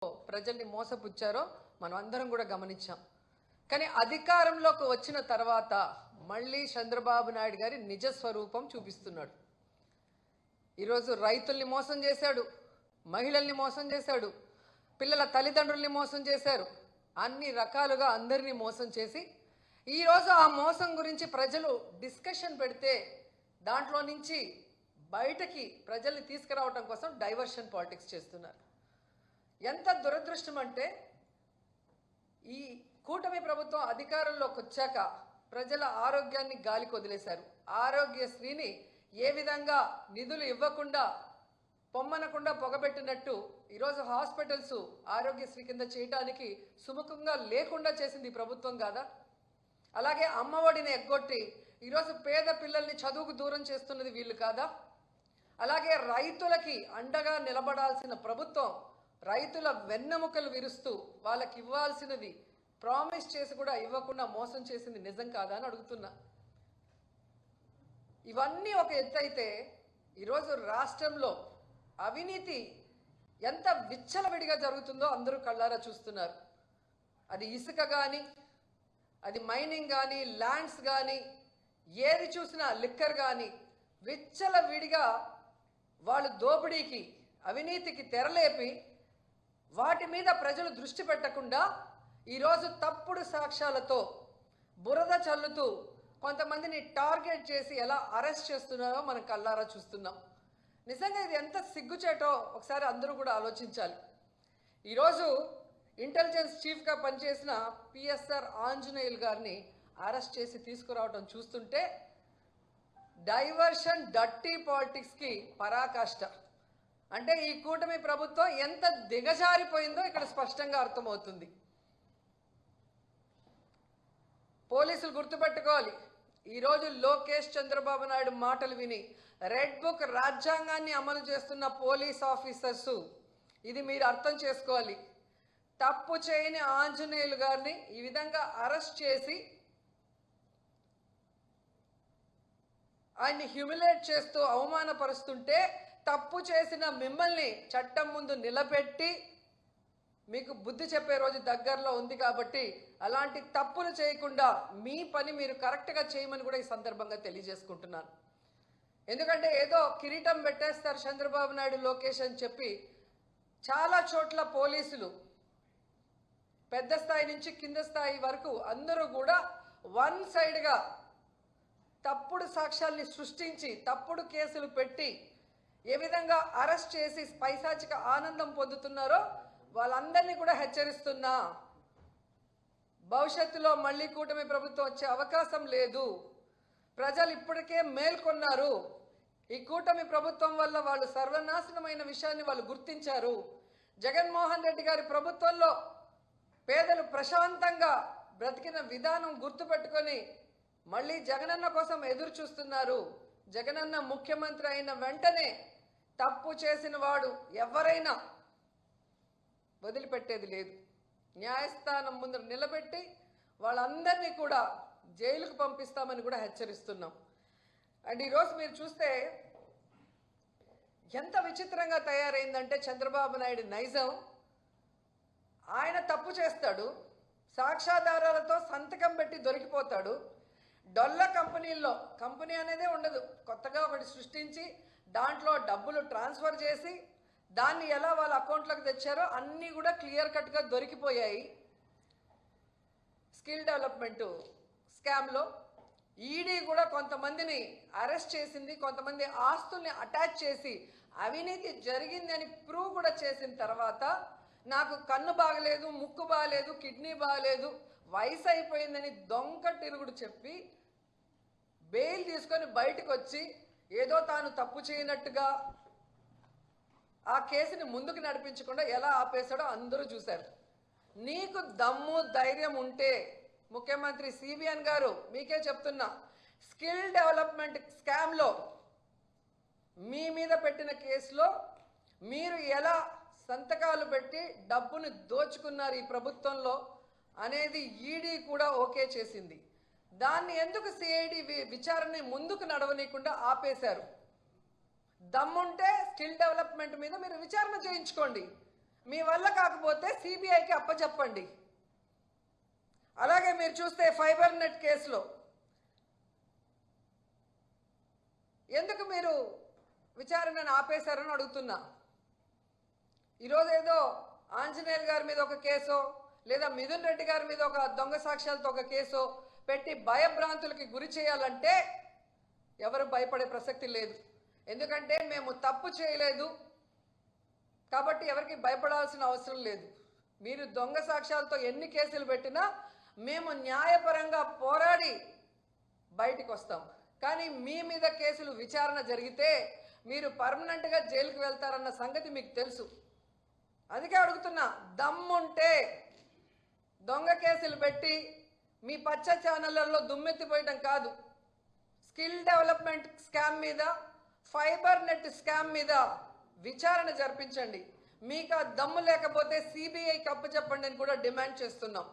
ప్రజల్ని మోసపుచ్చారో మనం అందరం కూడా గమనించాం. కానీ అధికారంలోకి వచ్చిన తర్వాత మళ్ళీ చంద్రబాబు నాయుడు గారి నిజ స్వరూపం చూపిస్తున్నాడు. ఈరోజు రైతుల్ని మోసం చేశాడు, మహిళల్ని మోసం చేశాడు, పిల్లల తల్లిదండ్రుల్ని మోసం చేశారు, అన్ని రకాలుగా అందరినీ మోసం చేసి ఈరోజు ఆ మోసం గురించి ప్రజలు డిస్కషన్ పెడితే దాంట్లో నుంచి బయటకి ప్రజల్ని తీసుకురావడం కోసం డైవర్షన్ పాలిటిక్స్ చేస్తున్నారు. ఎంత దురదృష్టం అంటే ఈ కూటమి ప్రభుత్వం అధికారంలోకి వచ్చాక ప్రజల ఆరోగ్యాన్ని గాలికి వదిలేశారు. ఆరోగ్యశ్రీని ఏ విధంగా నిధులు ఇవ్వకుండా పొమ్మనకుండా పొగబెట్టినట్టు ఈరోజు హాస్పిటల్స్ ఆరోగ్యశ్రీ కింద చేయడానికి సుముఖంగా లేకుండా చేసింది ప్రభుత్వం కాదా? అలాగే అమ్మఒడిని ఎగ్గొట్టి ఈరోజు పేద పిల్లల్ని చదువుకు దూరం చేస్తున్నది వీళ్ళు కాదా? అలాగే రైతులకి అండగా నిలబడాల్సిన ప్రభుత్వం రైతుల వెన్నెముకలు విరుస్తూ వాళ్ళకి ఇవ్వాల్సినది ప్రామిస్ చేసి కూడా ఇవ్వకుండా మోసం చేసింది నిజం కాదా అని అడుగుతున్నా. ఇవన్నీ ఒక ఎత్తు అయితే ఈరోజు రాష్ట్రంలో అవినీతి ఎంత విచ్చలవిడిగా జరుగుతుందో అందరూ కళ్ళారా చూస్తున్నారు. అది ఇసుక కానీ, అది మైనింగ్ కానీ, ల్యాండ్స్ కానీ, ఏది చూసినా లిక్కర్ కానీ విచ్చలవిడిగా వాళ్ళు దోపిడీకి అవినీతికి తెరలేపి వాటి మీద ప్రజలు దృష్టి పెట్టకుండా ఈరోజు తప్పుడు సాక్ష్యాలతో బురద చల్లుతూ కొంతమందిని టార్గెట్ చేసి ఎలా అరెస్ట్ చేస్తున్నారో మనం కళ్ళారా చూస్తున్నాం. నిజంగా ఇది ఎంత సిగ్గుచేటో ఒకసారి అందరూ కూడా ఆలోచించాలి. ఈరోజు ఇంటెలిజెన్స్ చీఫ్గా పనిచేసిన పిఎస్ఆర్ ఆంజనేయులు గారిని అరెస్ట్ చేసి తీసుకురావడం చూస్తుంటే డైవర్షన్ డర్టీ పాలిటిక్స్కి పరాకాష్ట. అంటే ఈ కూటమి ప్రభుత్వం ఎంత దిగజారిపోయిందో ఇక్కడ స్పష్టంగా అర్థమవుతుంది. పోలీసులు గుర్తుపెట్టుకోవాలి, ఈరోజు లోకేష్ చంద్రబాబు నాయుడు మాటలు విని రెడ్ బుక్ రాజ్యాంగాన్ని అమలు చేస్తున్న పోలీస్ ఆఫీసర్సు ఇది మీరు అర్థం చేసుకోవాలి. తప్పు చేయని ఆంజనేయులు గారిని ఈ విధంగా అరెస్ట్ చేసి ఆయన్ని హ్యూమిలేట్ చేస్తూ అవమానపరుస్తుంటే తప్పు చేసిన మిమ్మల్ని చట్టం ముందు నిలబెట్టి మీకు బుద్ధి చెప్పే రోజు దగ్గరలో ఉంది కాబట్టి అలాంటి తప్పులు చేయకుండా మీ పని మీరు కరెక్ట్గా చేయమని కూడా ఈ సందర్భంగా తెలియజేసుకుంటున్నాను. ఎందుకంటే ఏదో కిరీటం పెట్టేస్తారు చంద్రబాబు నాయుడు లోకేష్ అని చెప్పి చాలా చోట్ల పోలీసులు పెద్ద స్థాయి నుంచి కింద స్థాయి వరకు అందరూ కూడా వన్ సైడ్గా తప్పుడు సాక్ష్యాల్ని సృష్టించి తప్పుడు కేసులు పెట్టి ఏ విధంగా అరెస్ట్ చేసి పైశాచిక ఆనందం పొందుతున్నారో వాళ్ళందరినీ కూడా హెచ్చరిస్తున్నా. భవిష్యత్తులో మళ్ళీ కూటమి ప్రభుత్వం వచ్చే అవకాశం లేదు. ప్రజలు ఇప్పటికే మేల్కొన్నారు. ఈ కూటమి ప్రభుత్వం వల్ల వాళ్ళు సర్వనాశనమైన విషయాన్ని వాళ్ళు గుర్తించారు. జగన్మోహన్ రెడ్డి గారి ప్రభుత్వంలో పేదలు ప్రశాంతంగా బ్రతికిన విధానం గుర్తుపెట్టుకొని మళ్ళీ జగనన్న కోసం ఎదురు చూస్తున్నారు. జగనన్న ముఖ్యమంత్రి అయిన వెంటనే తప్పు చేసిన వాడు ఎవరైనా వదిలిపెట్టేది లేదు. న్యాయస్థానం ముందు నిలబెట్టి వాళ్ళందరినీ కూడా జైలుకు పంపిస్తామని కూడా హెచ్చరిస్తున్నాం. అండ్ ఈరోజు మీరు చూస్తే ఎంత విచిత్రంగా తయారైందంటే చంద్రబాబు నాయుడు నైజం. ఆయన తప్పు చేస్తాడు, సాక్ష్యాధారాలతో సంతకం పెట్టి దొరికిపోతాడు. డొల్ల కంపెనీల్లో కంపెనీ అనేదే ఉండదు, కొత్తగా ఒకటి సృష్టించి దాంట్లో డబ్బులు ట్రాన్స్ఫర్ చేసి దాన్ని ఎలా వాళ్ళ అకౌంట్లోకి తెచ్చారో అన్నీ కూడా క్లియర్ కట్గా దొరికిపోయాయి. స్కిల్ డెవలప్మెంట్ స్కామ్లో ఈడీ కూడా కొంతమందిని అరెస్ట్ చేసింది. కొంతమంది ఆస్తుల్ని అటాచ్ చేసి అవినీతి జరిగింది అని ప్రూవ్ కూడా చేసిన తర్వాత నాకు కన్ను బాగలేదు, ముక్కు బాగలేదు, కిడ్నీ బాగలేదు, వయసు అయిపోయిందని దొంగ తిరుగుడు చెప్పి బెయిల్ తీసుకొని బయటకు వచ్చి ఏదో తాను తప్పు చేయనట్టుగా ఆ కేసుని ముందుకు నడిపించకుండా ఎలా ఆపేశాడో అందరూ చూశారు. నీకు దమ్ము ధైర్యం ఉంటే ముఖ్యమంత్రి సిబిఎన్ గారు మీకే చెప్తున్నా, స్కిల్ డెవలప్మెంట్ స్కామ్లో మీ మీద పెట్టిన కేసులో మీరు ఎలా సంతకాలు పెట్టి డబ్బును దోచుకున్నారు ఈ ప్రభుత్వంలో అనేది ఈడీ కూడా ఓకే చేసింది. దాన్ని ఎందుకు సిఐడి విచారణని ముందుకు నడవనీయకుండా ఆపేశారు? దమ్ముంటే స్కిల్ డెవలప్మెంట్ మీద మీరు విచారణ చేయించుకోండి. మీ వల్ల కాకపోతే సిబిఐకి అప్పచెప్పండి. అలాగే మీరు చూస్తే ఫైబర్ నెట్ కేసులో ఎందుకు మీరు విచారణను ఆపేశారని అడుగుతున్నా. ఈరోజు ఏదో ఆంజనేయులు గారి మీద ఒక కేసో లేదా మిథున్ రెడ్డి గారి మీద ఒక దొంగ సాక్ష్యాలతో ఒక కేసో పెట్టి భయభ్రాంతులకి గురి చేయాలంటే ఎవరు భయపడే ప్రసక్తి లేదు. ఎందుకంటే మేము తప్పు చేయలేదు కాబట్టి ఎవరికి భయపడాల్సిన అవసరం లేదు. మీరు దొంగ సాక్ష్యాలతో ఎన్ని కేసులు పెట్టినా మేము న్యాయపరంగా పోరాడి బయటికి వస్తాం. కానీ మీ మీద కేసులు విచారణ జరిగితే మీరు పర్మనెంట్గా జైలుకి వెళ్తారన్న సంగతి మీకు తెలుసు. అందుకే అడుగుతున్నా, దమ్ముంటే దొంగ కేసులు పెట్టి మీ పచ్చ ఛానళ్లలో దుమ్మెత్తిపోయడం కాదు, స్కిల్ డెవలప్మెంట్ స్కామ్ మీద, ఫైబర్ నెట్ స్కామ్ మీద విచారణ జరిపించండి. మీకు ఆ దమ్ము లేకపోతే సిబిఐకి అప్పచెప్పండి అని కూడా డిమాండ్ చేస్తున్నాం.